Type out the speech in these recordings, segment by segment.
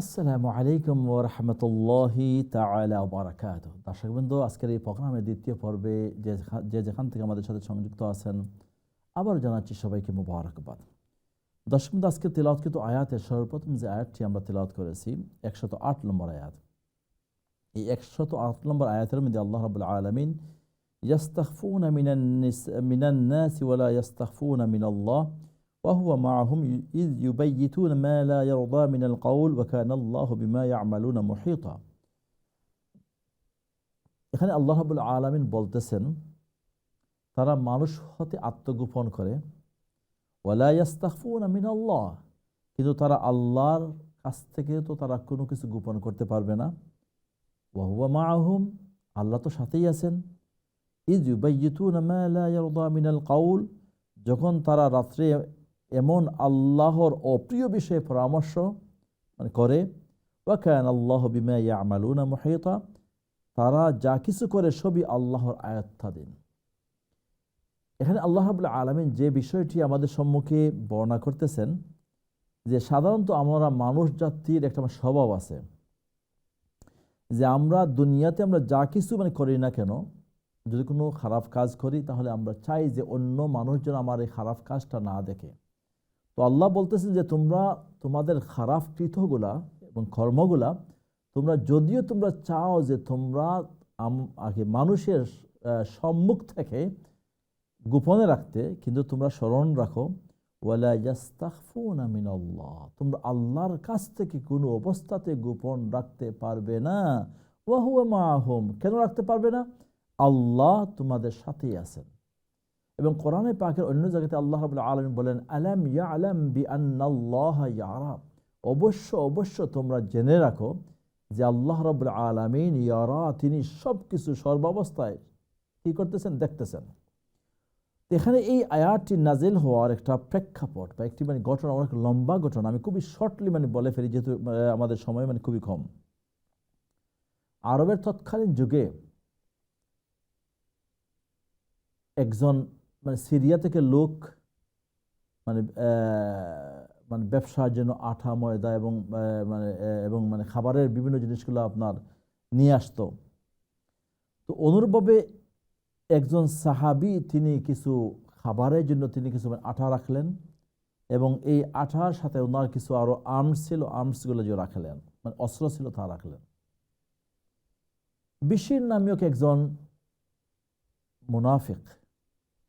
আসসালামু আলাইকুম ওয়া রাহমাতুল্লাহি তাআলা ওয়া বারাকাতুহু। দর্শকবৃন্দ, আজকের এই প্রোগ্রামের দ্বিতীয় পর্বে যেখান থেকে আমাদের সাথে সংযুক্ত আছেন, আবার জানাচ্ছি সবাইকে মুবারকবাদ। দর্শকবৃন্দ, আজকে তিলাওয়াতকৃত আয়াতের সর্বপ্রথম যে আয়াতটি আমরা তিলাওয়াত করেছি 108 নম্বর আয়াত। এই 108 নম্বর আয়াতের মধ্যে আল্লাহ রাব্বুল আলামিন ইয়াস্তাখফুনা মিনান নাসি ওয়া লা ইয়াস্তাখফুনা মিনাল্লাহ وهو معهم إذ يبيتون ما لا يرضى من القول وكان الله بما يعملون محيطا। এখানে আল্লাহ রাব্বুল আলামিন বলতেছেন, তারা মানুষ হতে আত্মগোপন করে, ওয়ালা ইয়াস্তাখফুনা মিনাল্লাহ, কিন্তু তারা আল্লাহর কাছ থেকে তো তারা কোনো কিছু গোপন করতে পারবে না। ওয়া হুয়া মাআহুম, আল্লাহ তো সাথেই আছেন। ইয ইউবাইয়িতুনা মা লা ইয়ারদা মিনাল কাউল, যখন তারা রাত্রে এমন আল্লাহর অপ্রিয় বিষয়ে পরামর্শ করে, ওয়া কানা আল্লাহু বিমা ইয়ামালুনা মুহীতা, তারা যা কিছু করে সবই আল্লাহর আয়াত্তাধীন। এখানে আল্লাহ রাব্বুল আলামিন যে বিষয়টি আমাদের সম্মুখে বর্ণনা করতেছেন, যে সাধারণত আমরা মানুষ জাতির একটা স্বভাব আছে, যে আমরা দুনিয়াতে আমরা যা কিছু করি না কেন, যদি কোনো খারাপ কাজ করি তাহলে আমরা চাই যে অন্য মানুষ যেন আমার এই খারাপ কাজটা না দেখে। তো আল্লাহ বলতেছেন যে তোমরা তোমাদের খারাপ কৃতগুলা এবং কর্মগুলা তোমরা যদিও তোমরা চাও যে তোমরা আগে মানুষের সম্মুখ থেকে গোপনে রাখতে, কিন্তু তোমরা স্মরণ রাখো ওয়ালা ইয়াস্তাখফুনা মিনাল্লাহ, তোমরা আল্লাহর কাছ থেকে কোনো অবস্থাতে গোপন রাখতে পারবে না। ওয়া হুয়া মাআহুম, কেন রাখতে পারবে না? আল্লাহ তোমাদের সাথেই আছেন। এবং কোরআনে পাকের অন্য জায়গাতে আল্লাহ রাব্বুল আলামিন বলেন, আলাম ইয়ালাম বিআন্নাল্লাহা ইয়ারা, অবশ্য তোমরা জেনে রাখো যে আল্লাহ রাব্বুল আলামিন ইয়ারা, তিনি সব কিছু সর্বাবস্থায় কি করতেছেন, দেখতেছেন। এখানে এই আয়াতটি নাজিল হওয়ার একটা প্রেক্ষাপট বা একটি ঘটনা, অনেক লম্বা ঘটনা, আমি খুবই শর্টলি বলে ফেলি, যেহেতু আমাদের সময় খুবই কম। আরবের তৎকালীন যুগে একজন সিরিয়া থেকে লোক ব্যবসার জন্য আটা, ময়দা এবং খাবারের বিভিন্ন জিনিসগুলো আপনার নিয়ে আসতো। তো অনুরূপভাবে একজন সাহাবী, তিনি কিছু খাবারের জন্য তিনি কিছু আটা রাখলেন, এবং এই আটার সাথে ওনার কিছু আরো আর্মস ছিল, আর্মসগুলো যে রাখলেন, অস্ত্র ছিল, তা রাখলেন। বিশির নামক একজন মুনাফিক,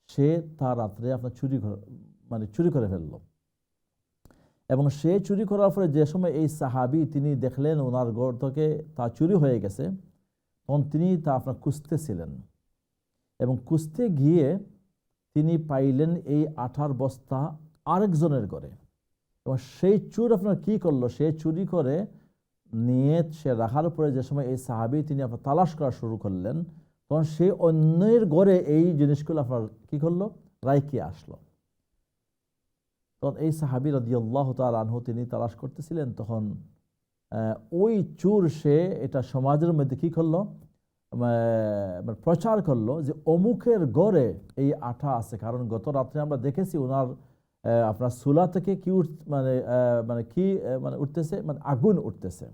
সে তার রাত্রে আপনার চুরি করে ফেলল। এবং সে চুরি করার পরে যে সময় এই সাহাবী তিনি দেখলেন ওনার ঘর থেকে তা চুরি হয়ে গেছে, তখন তিনি তা আপনার খুঁজতেছিলেন, এবং খুঁজতে গিয়ে তিনি পাইলেন এই আটার বস্তা আরেকজনের ঘরে। এবং সেই চোর আপনার কি করলো, সে চুরি করে নিয়ে সে রাখার পরে যে সময় এই সাহাবী তিনি আপনার তালাশ করা শুরু করলেন, তখন সে অন্যের ঘরে এই জিনিসগুলো আপনার কি করলো, রাইখে আসলো। তখন এই সাহাবী রাদিয়াল্লাহু তাআলা আনহু তিনি তালাশ করতেছিলেন, তখন ওই চোর সে এটা সমাজের মধ্যে কি করলো, প্রচার করলো যে অমুকের ঘরে এই আটা আছে, কারণ গত রাত্রে আমরা দেখেছি ওনার আপনার চুলা থেকে কি উঠতেছে, আগুন উঠতেছে।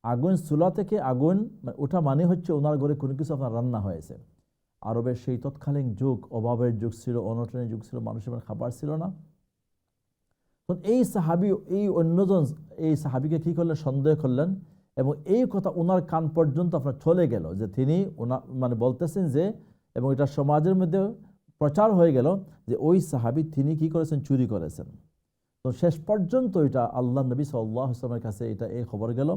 আগুন, চুলা থেকে আগুন ওঠা হচ্ছে ওনার ঘরে কোনো কিছু আপনার রান্না হয়েছে। আরবের সেই তৎকালীন যুগ অভাবের যুগ ছিল, অনটনের যুগ ছিল, মানুষের খাবার ছিল না। তো এই সাহাবী, এই অন্যজন এই সাহাবীকে কি করলেন, সন্দেহ করলেন, এবং এই কথা ওনার কান পর্যন্ত আপনার চলে গেল, যে তিনি বলতেছেন যে, এবং এটা সমাজের মধ্যে প্রচার হয়ে গেল যে ওই সাহাবী তিনি কি করেছেন, চুরি করেছেন। তো শেষ পর্যন্ত এটা আল্লাহ নবী সাল্লাল্লাহু আলাইহি ওয়াসাল্লামের কাছে এই খবর গেল,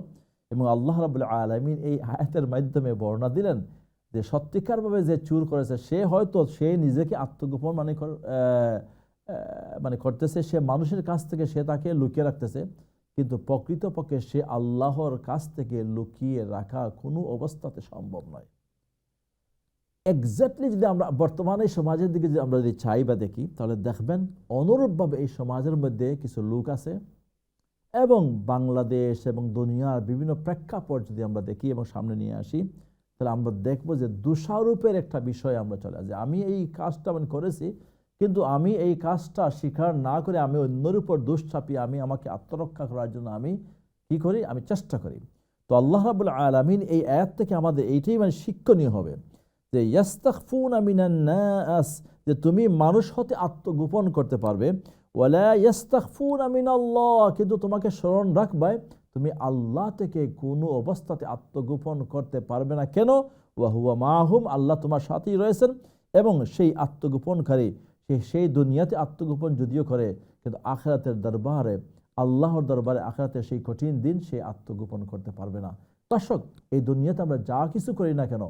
এবং আল্লাহ রাব্বুল আলামিন এই আয়াতের মাধ্যমে বর্ণনা দিলেন যে সত্যিকারভাবে যে চুর করেছে সে হয়তো সে নিজেকে আত্মগোপন করতেছে, সে মানুষের কাছ থেকে সে তাকে লুকিয়ে রাখতেছে, কিন্তু প্রকৃতপক্ষে সে আল্লাহর কাছ থেকে লুকিয়ে রাখা কোনো অবস্থাতে সম্ভব নয়। এক্স্যাক্টলি যদি আমরা বর্তমানে সমাজের দিকে যদি আমরা চাই বা দেখি, তাহলে দেখবেন অনুরূপভাবে এই সমাজের মধ্যে কিছু লোক আছে, এবং বাংলাদেশ এবং দুনিয়ার বিভিন্ন প্রেক্ষাপট যদি আমরা দেখি এবং সামনে নিয়ে আসি, তাহলে আমরা দেখব যে দোষারোপের একটা বিষয় আমরা চলে আসে। আমি এই কাজটা করেছি, কিন্তু আমি এই কাজটা স্বীকার না করে আমি অন্যের উপর দোষ চাপিয়ে আমি আমাকে আত্মরক্ষা করার জন্য আমি কি করি? আমি চেষ্টা করি। তো আল্লাহ রাব্বুল আলামিন এই আয়াত থেকে আমাদের এইটাই শিক্ষণীয় হবে যে ইয়াস্তাখফুনা মিনান নাস, যে তুমি মানুষ হতে আত্মগোপন করতে পারবে, ওয়ালা ইয়াস্তাখফুনা মিনাল্লাহ, কিন্তু তোমাকে স্মরণ রাখবে তুমি আল্লাহ থেকে কোনো অবস্থাতে আত্মগোপন করতে পারবে না। কেন? ওয়া হুয়া মাহুম, আল্লাহ তোমার সাথেই রয়েছেন। এবং সেই আত্মগোপনকারী সেই দুনিয়াতে আত্মগোপন যদিও করে, কিন্তু আখিরাতের দরবারে, আল্লাহর দরবারে, আখিরাতের সেই কঠিন দিন সে আত্মগোপন করতে পারবে না। দর্শক, এই দুনিয়াতে আমরা যা কিছু করি না কেন,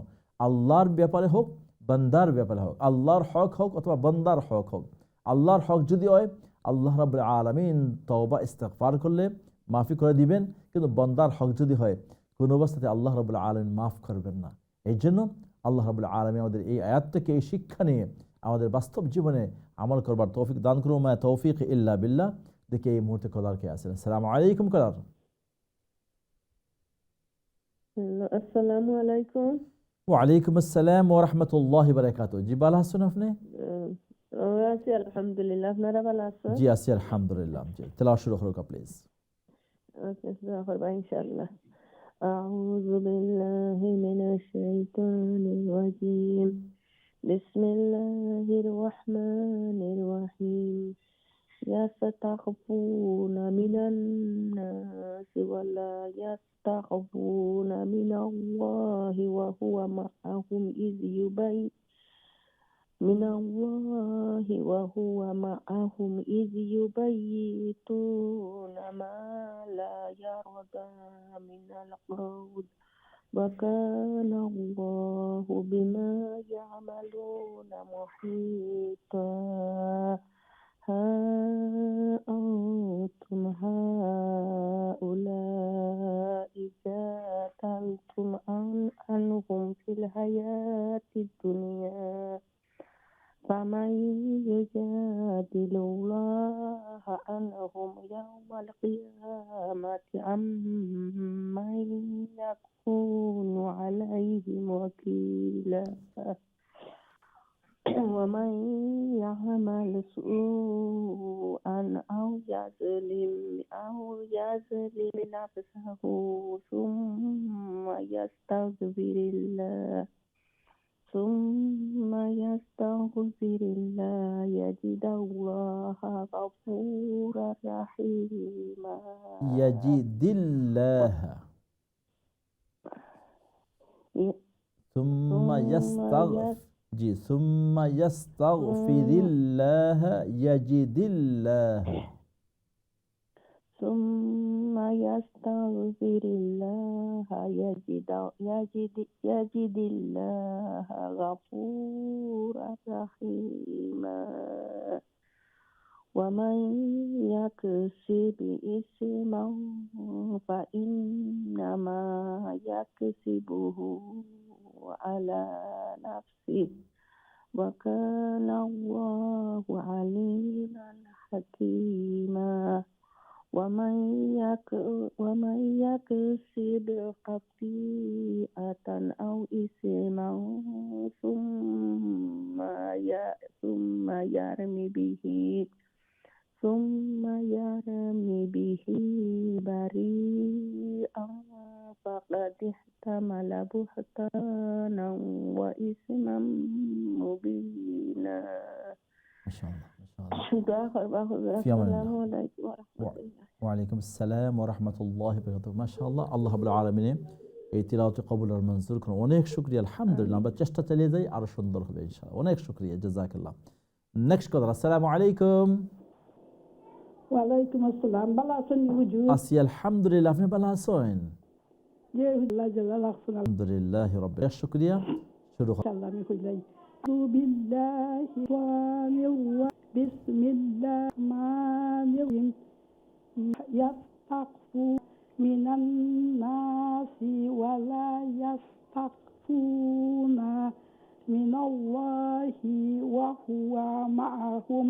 আল্লাহর ব্যাপারে হোক, বান্দার ব্যাপারে হোক, আল্লাহর হক হোক অথবা বান্দার হক হোক, আল্লাহর হক যদি হয় আল্লাহ রাব্বুল আলামিন তওবা ইস্তিগফার করলে মাফি করে দিবেন, কিন্তু বান্দার হক যদি হয় কোন অবস্থাতে আল্লাহ রাব্বুল আলামিন মাফ করবেন না। এই জন্য আল্লাহ রাব্বুল আলামিন আমাদের এই আয়াত থেকে এই শিক্ষা নিয়ে আমাদের বাস্তব জীবনে আমল করবার তৌফিক দান করুন। মা তৌফিক ইল্লা বিল্লাহ। দেখে এই মুহূর্তে কলার কে আছেন। আসসালামু আলাইকুম কলার। আসসালামু আলাইকুম। ওয়ালাইকুম আসসালাম ওয়া রাহমাতুল্লাহি ওয়া বারাকাতুহু। জি, ভালো আছেন আপনি? আছি আলহামদুলিল্লাহ, আপনারা ভালো আছেন? জি আছি আলহামদুলিল্লাহ। জি, তেলাওয়াত শুরু করুন প্লিজ। ওকে, শুরু করবা ইনশাআল্লাহ। আউযু বিল্লাহি মিনাশ শাইতানির রাজীম। বিসমিল্লাহির রহমানির রহিম। يستخفون من الناس ولا يستخفون من الله وهو معهم إذ يبيتون ما لا يرضى من القول وكان الله بما يعملون محيطا. ها أنتم هؤلاء جادلتم عنهم في الحياة الدنيا فمن يجادل الله عنهم يوم القيامة أم من يكون عليهم وكيلا. ومن يعمل سوءا أو يظلم نفسه ثم يستغفر الله يجد الله غفورا رحيما. يجد الله ثم يستغفر الله يجد الله ثم يستغفر الله يجد الله غفورا رحيما. ومن يكسب إثما فإنما يكسبه على نفسه وكان الله عليما حكيما. ومن يكسب خطيئة أو إثما ثم يرمي به بريئا فقد احتمل بهتانا وإثما مبينا. ما شاء الله في أمان الله. ওয়ালাইকুম আসসালাম ওয়া রাহমাতুল্লাহি ওয়া বারাকাতুহু। মাশাআল্লাহ, আল্লাহ রাব্বুল আলামিন এই তিলাওয়াত কবুল আর মঞ্জুর করুন। অনেক শুকরিয়া, আলহামদুলিল্লাহ। আমরা চেষ্টা চালিয়ে যাই, আরো সুন্দর হবে ইনশাআল্লাহ। অনেক শুকরিয়া, জাযাকাল্লাহ। নেক্সট কথা। আসসালামু আলাইকুম। ওয়ালাইকুম আসসালাম। ভালো আছেন হুজুর? আছি আলহামদুলিল্লাহ, আপনি ভালো আছেন? জি আল্লাহ জাল্লা রাখছেন। আলহামদুলিল্লাহ রাব্বিল শুকরিয়া। শুরু করুন। ইনশাআল্লাহ আমি কইলাই বিল্লাহি ওয়া বিসমিল্লাহির রহমানির রহিম। ইয়াস্তাগফু মিনান নাসি ওয়া লা ইয়াস্তাগফুনা মিনাল্লাহি ওয়া হুয়া মা'আহুম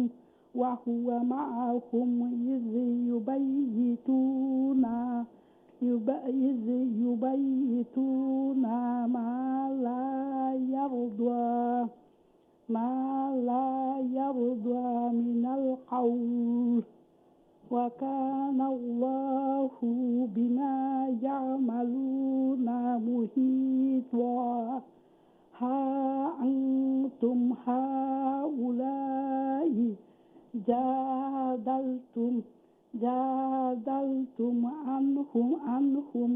ইয يبيتون ما لا يرضى من القول وكان الله بما جادلتم عنهم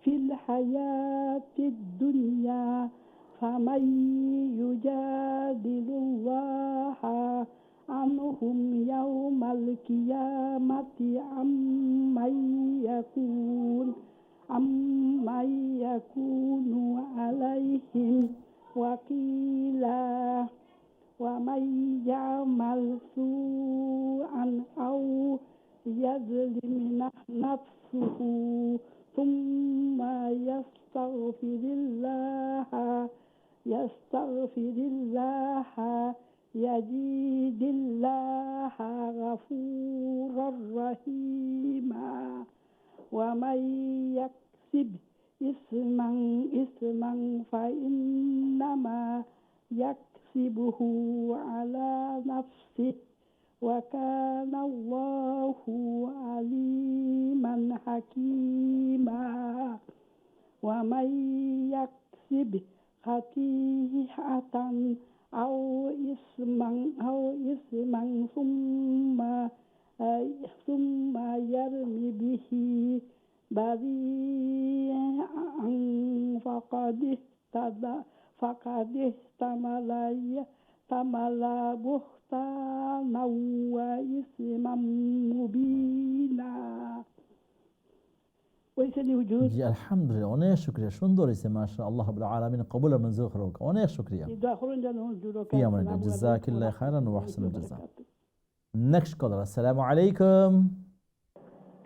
في الحياة الدنيا فمن يجادل الله عنهم يوم القيامة عمن يكون عليهم وكيلا ومن يعمل سوءا أو يظلم نفسه ثم يستغفر الله يجد الله غفورا رحيما ومن يكسب إثما فإنما يكسبه على نفسه وكان الله عليما حكيما ومن يكسب خطيئة أو إثما ثم يرمي به بريئا فقد احتمل بهتانا وإثما مبينا জি আলহামদুলিল্লাহ, অনেক শুকরিয়া, সুন্দর হয়েছে মাশাআল্লাহ, রাব্বুল আলামিন কবুল আর মঞ্জুর করুক। অনেক শুকরিয়া। ফি আমানিল্লাহ, জাযাকিল্লাহু খাইরান ওয়া আহসানুল জাযা। নেক্সট কলার, আসসালামু আলাইকুম।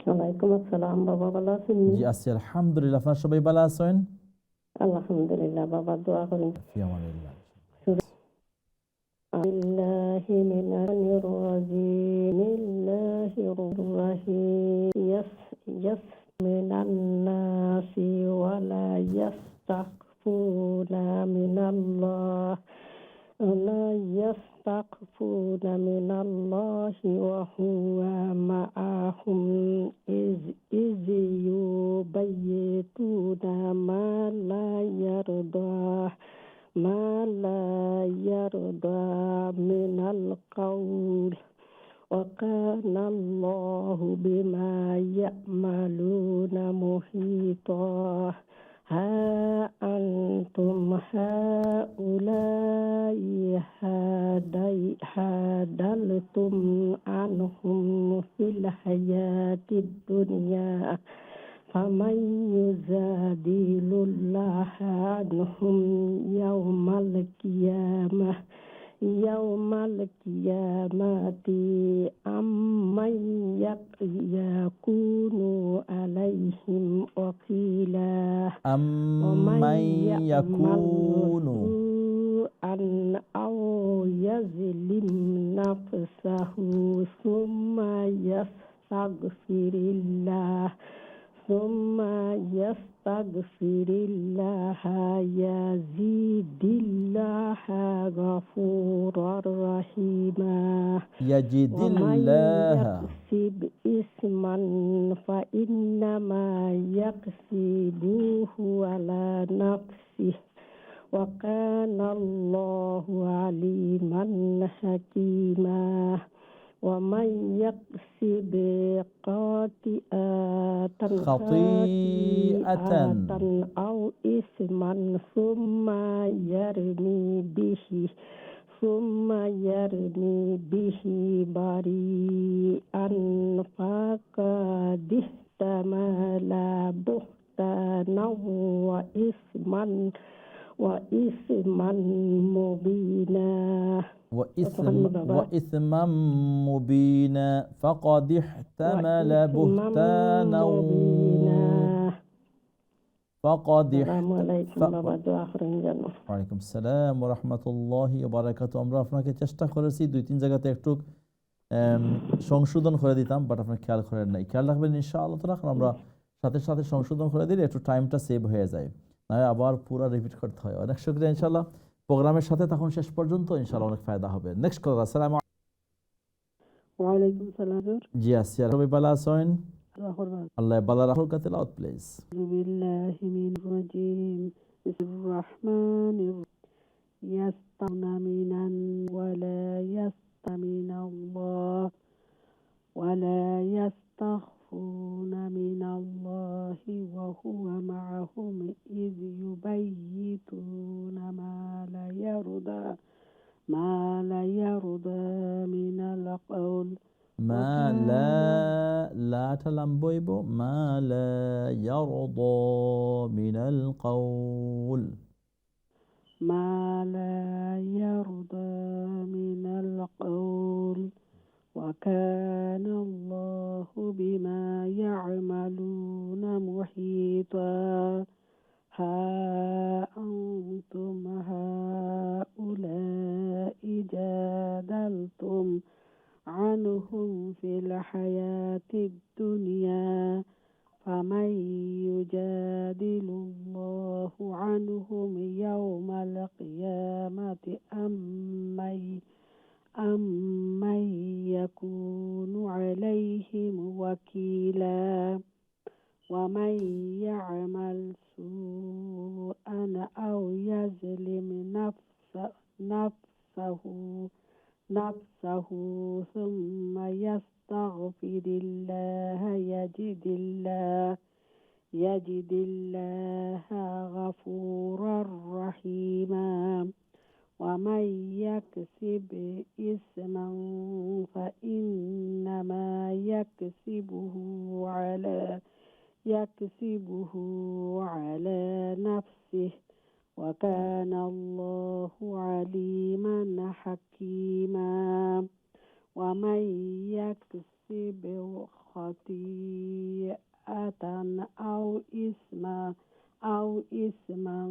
ওয়ালাইকুম আসসালাম। বাবা ভালো আছেন? জি আছি আলহামদুলিল্লাহ, আপনারা সবাই ভালো আছেন? আলহামদুলিল্লাহ। বাবা দোয়া করেন। ফি আমানিল্লাহ। বিল্লাহি মিনার রাজিম বিল্লাহির রাহিম মিনান নাসি ওয়া লা ইয়াস্তাগফুনা মিনাল্লাহ لا يستخفون من الله وهو معهم إذ يبيتون ما لا يرضى من القول وكان الله بما يعملون محيطا ها أنتم هؤلاء حادلتم عنهم في الحياة الدنيا فمن يجادل الله عنهم يوم القيامة عمن يكون عليهم وكيلا أمن يكون سوءا أو يظلم نفسه ثم يستغفر الله يزيد الله غفورا رحيما يجد ومن الله يكسب إثما فإنما يكسبه على نفسه وكان الله عليما حكيما ومن يكسب خطيئة أو إثما ثم يرمي به بريئا فقد احتمل بهتانا وإثما مبينا وإثما مبينا فقد احتمل بهتانا ওয়ালাইকুম আসসালাম ওয়া রাহমাতুল্লাহি ওয়া বারাকাতুহু। আমরা আপনাকে চেষ্টা করেছি 2-3 জায়গাতে একটু সংশোধন করে দিতাম, বাট আপনি খেয়াল করেন নাই। খেয়াল রাখবেন ইনশাআল্লাহ তাআলা, কারণ আমরা সাথে সাথে সংশোধন করে দিলে একটু টাইমটা সেভ হয়ে যায়, না আবার পুরো রিপিট করতে হয়। অনেক শুকরিয়া ইনশাআল্লাহ, প্রোগ্রামের সাথে তখন শেষ পর্যন্ত ইনশাআল্লাহ অনেক ফায়দা হবে। Next call. আসসালামু ওয়ালাইকুম সালাম। জি আসসালাম, সবাই ভালো আছেন? আল্লাহ ভালো রাখুক। তেলাওয়াত প্লিজ। বিল্লাহি মিনার রাজিম বিসমিল্লাহির রাহমানির রাহিম ইয়াস্তাউনা মিনান ওয়া লা ইয়াস্তামিনাল্লাহ ওয়া লা يستخفون من الله وهو معهم إذ يبيتون ما لا يرضى من القول ما لا تلمبويب ما لا يرضى من القول ما لا يرضى من القول وكان الله بما يعملون محيطا ها أنتم هؤلاء جادلتم عنهم في الحياة الدنيا فمن يجادل الله عنهم يوم القيامة أم من يكون عليهم وكيلا ومن يعمل سوءا أو يظلم نفسه ثم يستغفر الله يجد الله غفورا رحيما ومن يكسب إثما فإنما يكسبه على نفسه وكان الله عليما حكيما ومن يكسب خطيئة أو إثما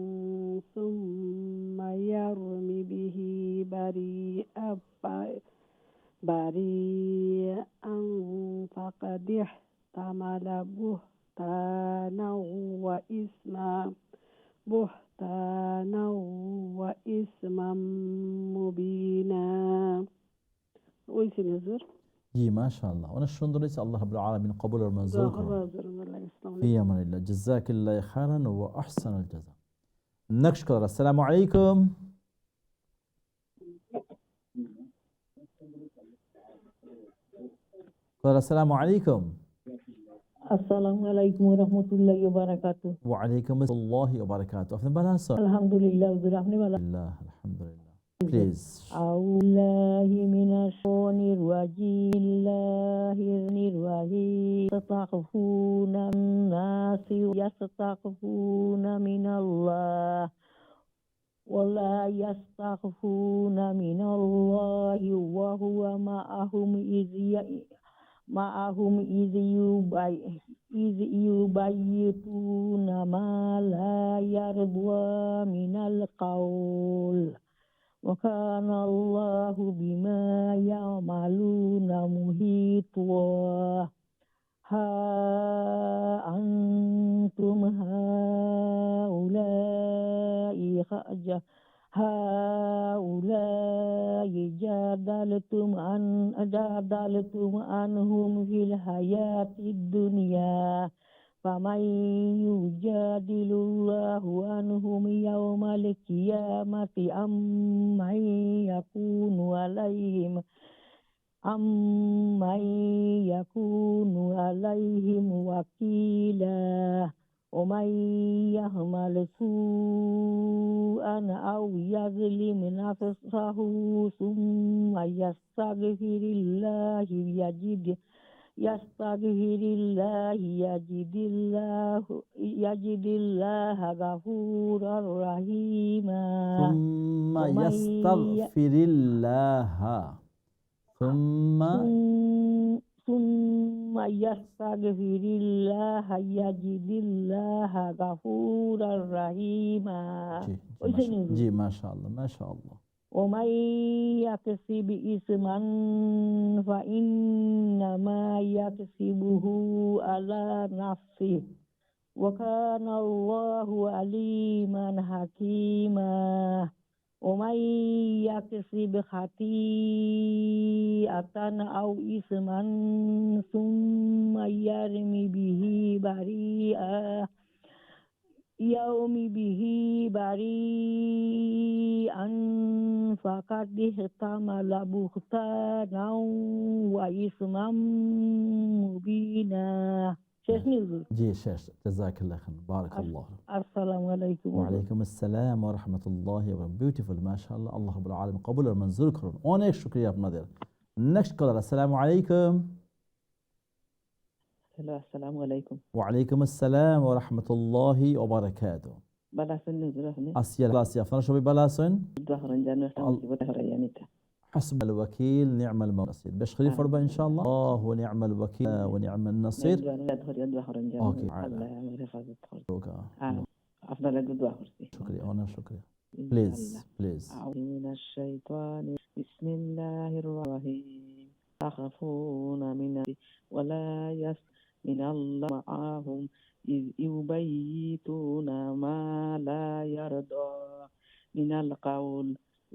ثم يرم به بريئا فقد احتمل بهتانا وإثما مبينا ওইছে হুজুর জি মাশাআল্লাহ অনেক সুন্দর হয়েছে আল্লাহ রাব্বুল আলামিন কবুল আর মঞ্জুর দোয়া করুন করবা হুজুর আসসালামু ফি আমানিল্লাহ জাযাকাল্লাহু খাইরান ওয়া আহসানাল জাযা নেক্সট কলার আসসালামু আলাইকুম কলার আসসালামু আলাইকুম আসসালামু আলাইকুম ওয়া রাহমাতুল্লাহি ওয়া বারাকাতুহু। ওয়া আলাইকুম আসসালাম ওয়া বারাকাতুহু আপনি ভালো আছেন আলহামদুলিল্লাহ হুজুর, আপনি ভালো? আলহামদুলিল্লাহ প্লিজ আউলাহি মিনাশ শাইতানির রাজিম তাতাখফুনা নাসি ইয়াস্তাখফুনা মিনাল্লাহ ওয়ালা ইয়াস্তাখফুনা মিনাল্লাহি ওয়া হুয়া মাআহুম ইয ইউবাইয়িতুনা মা লা ইয়ারদা মিনাল কাউল ওয়া কানা আল্লাহু বিমা ইয়ামালুনা মুহিতা হা আনতুম হাউলাই জাদালতুম আনহুম ফিল হায়াতিদ দুনিয়া ফামান ইউজাদিলুল্লাহু আনহুম ইয়াওমাল কিয়ামাতি আম্মান ইয়াকুনু আলাইহিম ওয়াকিলা ومن يعمل سوءا أو يظلم نفسه ثم يستغفر الله يجد الله غفورا رحيما ثم يستغفر الله ثم يستغفر الله يجد الله غفورا رحيما জি মাশাআল্লাহ মাশাআল্লাহ ومن يكسب إثما فإنما يكسبه على نفسه وكان الله عليما حكيما ومن يكسب خطيئة أو إثما ثم يرم به بريئا يوم به بريئا فقد احتمل بهتانا وإثما مبينا শেষ নিউজ জি শেষ। জাযাকাল্লাহ খান, বারাকাল্লাহ। আসসালামু আলাইকুম ওয়ালাইকুম আসসালাম ওয়া রাহমাতুল্লাহি ওয়া বারাকাতুহু। বিউটিফুল, মাশাআল্লাহ। আল্লাহ রাব্বুল আলামিন কবুল আর মঞ্জুর করুন। অনেক শুকরিয়া আপনাদের। নেক্সট কলার, আসসালামু আলাইকুম। হ্যালো, আসসালামু আলাইকুম। ওয়ালাইকুম আসসালাম ওয়া রাহমাতুল্লাহি ওয়া বারাকাতুহু। ভালো আছেন হুজুর? আপনি আসি, আপনারা সবাই ভালো আছেন? দোয়া করেন যেন একটা মুসিবত হারাইয়া নিতে। حسب الوكيل نعم المنصير. باش خليل فربا ان شاء الله. الله ونعم الوكيل ونعم النصير. দোয়া করেন যেন اوكي. আল্লাহ আমার হেফাজত করেন। شكرا. আপনার লাগি দোয়া করছি। شكرا وانا شكرا. بليز بليز. أعوذ من الشيطان بسم الله الرحيم تخافون من ولا من الله معهم إذ يبيتون ما لا يرضى من القول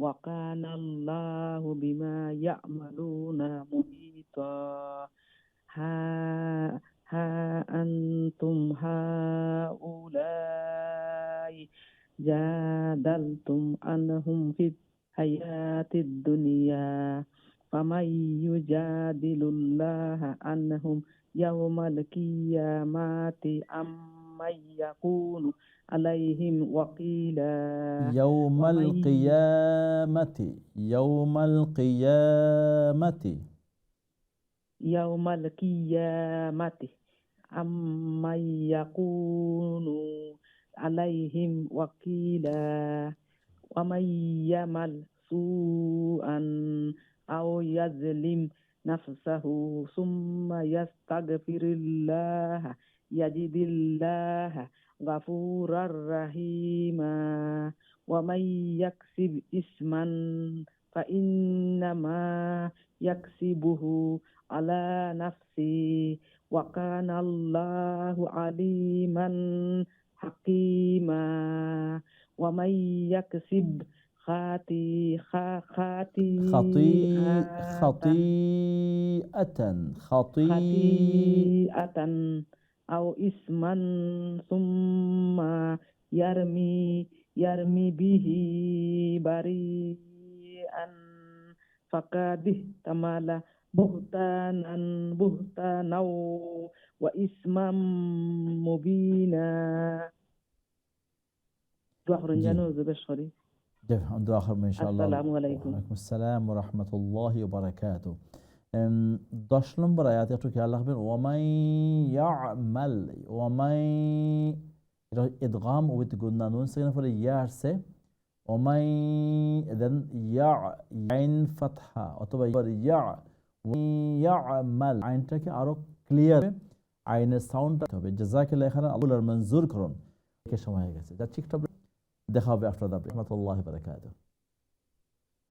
وكان الله بما يعملون محيطا ها أنتم هؤلاء جادلتم عنهم في الحياة الدنيا فمن يجادل الله عنهم يوم القيامة أم من يكون عليهم وكيلا يوم القيامة يوم القيامة يوم القيامة أم من يكون عليهم وكيلا ومن يعمل سوءا أو يظلم نفسه ثم يستغفر الله يجد الله غفورا رحيما ومن يكسب إثما فإنما يكسبه على نفسه وكان الله عليما حكيما ومن يكسب خطيئة أو إثما ثم يرمي به بريئا فقد احتمل بهتانا وإثما مبينا. দোয়া করেন যেন হুজুরের শরীর। دعاء آخر إن شاء الله. السلام عليكم. وعليكم السلام ورحمة الله وبركاته. 10 নম্বর আয়াতে একটু খেয়াল রাখবেন। ওয়ামাই ইয়ামাল, ওয়ামাই, এটা ইদগাম উইথ গুন্না, নুন সেখানে পরে ইয়া আসছে। ওয়ামাই দেন ইয়া, আইন ফাতহা অথবা ইয়ামাল, আইনটাকে আরো ক্লিয়ার আইনের সাউন্ডটা হবে। জাযাকাল্লাহ খাইরান, আল্লাহ মঞ্জুর করুন। সময় হয়ে গেছে, যাচ্ছি একটু, দেখা হবে আফটার দ্য ব্রেক। রাহমাতুল্লাহি ওয়া বারাকাতুহু।